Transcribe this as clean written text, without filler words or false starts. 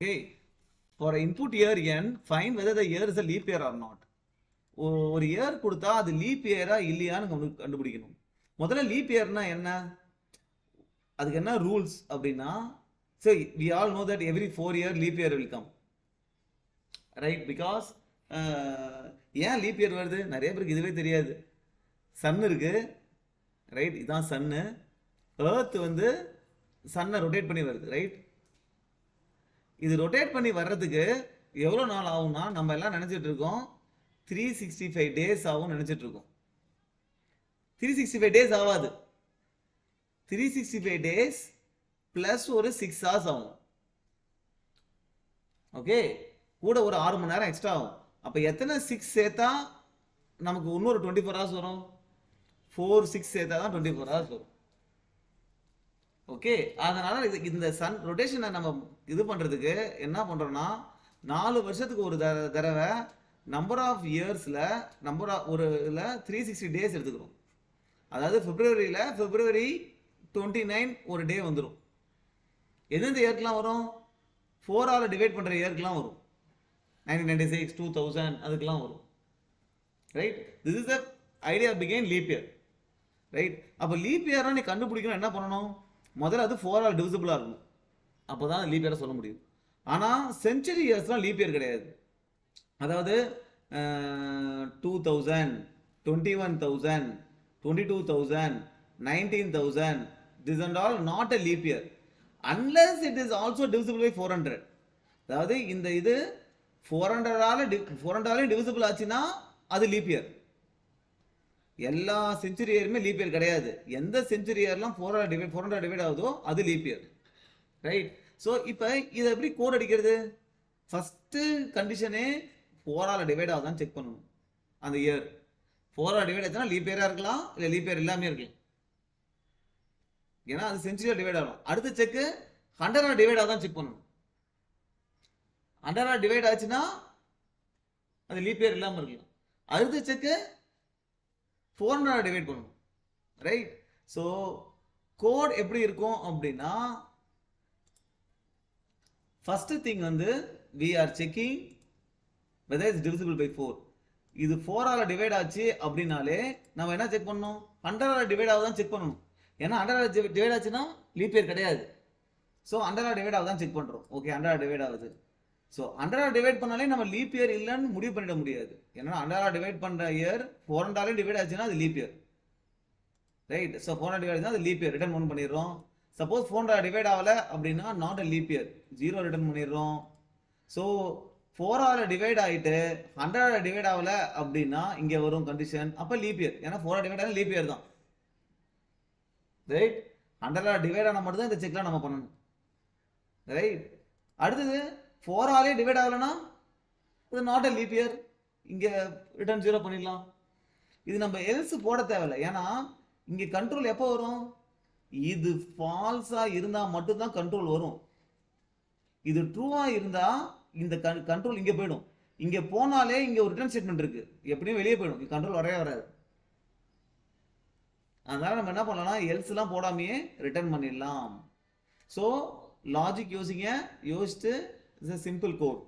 Okay, for input year n, find whether the year is a leap year or not. ஒரு year கொடுத்தா அது leaf இயரா இல்லையான்னு கண்டுபிடிக்கணும். முதல்ல லீப் இயர்னா என்ன, அதுக்கு என்ன ரூல்ஸ் அப்படின்னா, சரி we all know that every 4 year leap year will come, right? Because ஏன் லீப் இயர் வருது நிறைய பேருக்கு இதுவே தெரியாது. சன் இருக்கு, ரைட்? இதுதான் சன்னு. எர்த் வந்து சன்னை ரொட்டேட் பண்ணி வருது, ரைட்? இது ரொட்டேட் பண்ணி வர்றதுக்கு எவ்வளோ நாள் ஆகும்னா, நம்ம எல்லாம் நினச்சிட்டு இருக்கோம் 365 டேஸ் ஆகும் நினச்சிட்டு இருக்கோம். 365 டேஸ் ஆகாது. 365 டேஸ் ப்ளஸ் ஒரு 6 hours ஆகும். ஓகே, கூட ஒரு 6 மணி நேரம் எக்ஸ்ட்ரா ஆகும். அப்போ எத்தனை 6 சேர்த்தா நமக்கு இன்னொரு 24 hours வரும்? 4 6 சேர்த்தா தான் 24 hours வரும். ஓகே, அதனால இந்த சன் ரொட்டேஷனை நம்ம இது பண்ணுறதுக்கு என்ன பண்ணுறோன்னா, 4 வருஷத்துக்கு ஒரு தடவை நம்பர் ஆஃப் இயர்ஸில் ஒரு 360 டேஸ் எடுத்துக்கிறோம். அதாவது February 29 ஒரு டே வந்துடும். எந்தெந்த இயர்க்கெலாம் வரும்? 4 டிவைட் பண்ணுற இயர்க்கெலாம் வரும். 1996 2000 அதுக்கெலாம் வரும், right? This is the idea பிகைன் லீப் இயர், ரைட்? அப்போ லீப் இயராக நீ கண்டுபிடிக்கணும், என்ன பண்ணணும்? முதல்ல அது 4 டிவிசிபிளாக இருக்கும், அப்போ தான் லீப் இயரை சொல்ல முடியும். ஆனால் செஞ்சுரி இயர்ஸ்லாம் லீப் இயர் கிடையாது. அதாவது 2000 21,000 22,000 19,000 this and all not a leap year unless it is also divisible by 400. அதாவது இந்த இது 400 டிவிசிபிள் ஆச்சுன்னா அது லீப் இயர். எல்லா செஞ்சுரி இயருமே லீப் இயர் கிடையாது. எந்த செஞ்சுரி இயர்லாம் 400 டிவைட் ஆகுதோ அது லீப் இயர், ரைட்? ஸோ இப்போ இதை எப்படி கோட் அடிக்கிறது? ஃபஸ்ட்டு கண்டிஷனே 4 டிவைட் ஆகுதான்னு செக் பண்ணணும். அந்த இயர் 4 டிவைட் ஆச்சுன்னா லீப் இயராக இருக்கலாம், இல்லை லீப் இயர் எல்லாமே இருக்கலாம், ஏன்னா அது செஞ்சுரியாக டிவைட் ஆகலாம். அடுத்த செக்கு 100 டிவைட் ஆகுதான் செக் பண்ணணும். 100 டிவைட் ஆச்சுன்னா அது லீப் இயர் இல்லாமல் இருக்கலாம். அடுத்த செக்கு 400 டிவைட் பண்ணணும், ரைட்? ஸோ கோட் எப்படி இருக்கும் அப்படின்னா, ஃபர்ஸ்ட் திங் வந்து we are checking whether it's divisible by 4. இது 4 டிவைட் ஆச்சு அப்படின்னாலே நம்ம என்ன செக் பண்ணணும்? 100 டிவைட் ஆகுதான் செக் பண்ணணும். ஏன்னா 100 டிவைட் ஆச்சுன்னா லீப் இயர் கிடையாது. ஸோ 100 டிவைட் ஆகுதான் செக் பண்ணுறோம். ஓகே, 100 டிவைட் ஆகுது. ஸோ 100 டிவைட் பண்ணாலே நம்ம லீப் இயர் இல்லைன்னு முடிவு பண்ணிட முடியாது. ஏன்னா 100 டிவைட் பண்ணுற இயர் 400 டிவைட் ஆச்சுன்னா அது leaf year, right? So 400 divide ஆச்சுன்னா அது லீப் இயர், ரிட்டர்ன் 1 பண்ணிடுறோம். சப்போஸ் 400 டிவைட் ஆகலை அப்படின்னா not a leap year, 0 return பண்ணிடுறோம். ஸோ 4 டிவைட் ஆகிட்டு 100 டிவைட் ஆகலை அப்படின்னா இங்கே வரும் கண்டிஷன், அப்போ லீப் இயர். ஏன்னா 4 டிவைட் ஆகல லீப் இயர் தான், ரைட்? 100 டிவைட் ஆனால் மட்டும்தான் இந்த செக்லாம் நம்ம பண்ணணும், ரைட்? அடுத்தது 4 டிவைட் ஆகலைன்னா இது நாட் அ லீப் இயர், இங்கே ரிட்டர்ன் 0 பண்ணிடலாம். இது நம்ம எல்ஸ் போட தேவையில்லை, ஏன்னா இங்கே கண்ட்ரோல் எப்போ வரும்? இது ஃபால்ஸாக இருந்தால் மட்டும்தான் கண்ட்ரோல் வரும். இது ட்ரூவாக இருந்தால் இந்த கண்ட்ரோல் இங்கே போயிடும். இங்கே போனாலே இங்கே ஒரு ரிட்டர்ன் ஸ்டேட்மெண்ட் இருக்குது, எப்படியும் வெளியே போயிடும், கண்ட்ரோல் வரவே வராது. அதனால நம்ம என்ன பண்ணலாம்? எல்ஸ்லாம் போடாமையே ரிட்டர்ன் பண்ணிடலாம். ஸோ லாஜிக் யோசிச்சுட்டு இட்ஸ் a simple code.